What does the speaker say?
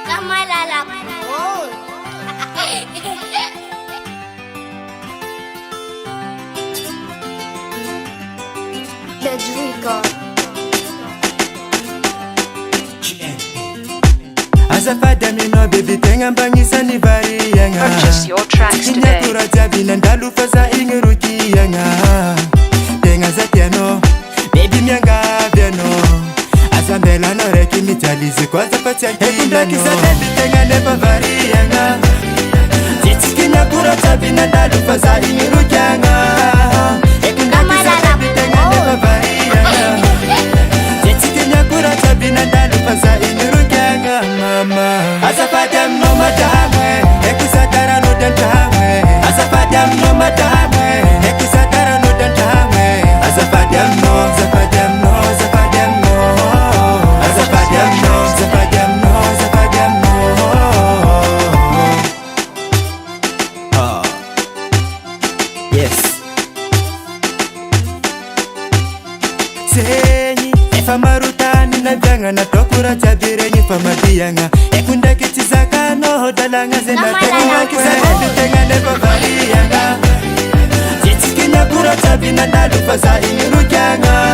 Kamalala. Oh. Let's record. Azafada mino baby tenga mbangisa ni bari yanga. Purchase your tracks today. Kinyakura jabina ndalufa za ingeruki yanga. Tenga za piano, baby mianga piano. Azambela no reki mitalize kwa zapatia kina no. Ekundaki za baby tenga nepa bari yanga. Kinyakura jabina ndalufa za ingeruki yanga. Ekundaki za baby tenga nepa bari yanga. Kinyakura jabina ndalufa za ingeruki yanga. Mama Azapadam no madame Ekusatara no dentame Azapadam no madame Ekusatara no dentame Azapadam no Zapadam no Zapadam no Azapadam no Zapadam no Zapadam no. Yes Senyi Efamarutani na vyanga na tokura chabire nyifa mabiyanga Ekunda kichizaka no dalanga zena tenga kizanebi tenga nepa bariyanga Chichikinya kura chabina ndalufa za ingirukyanga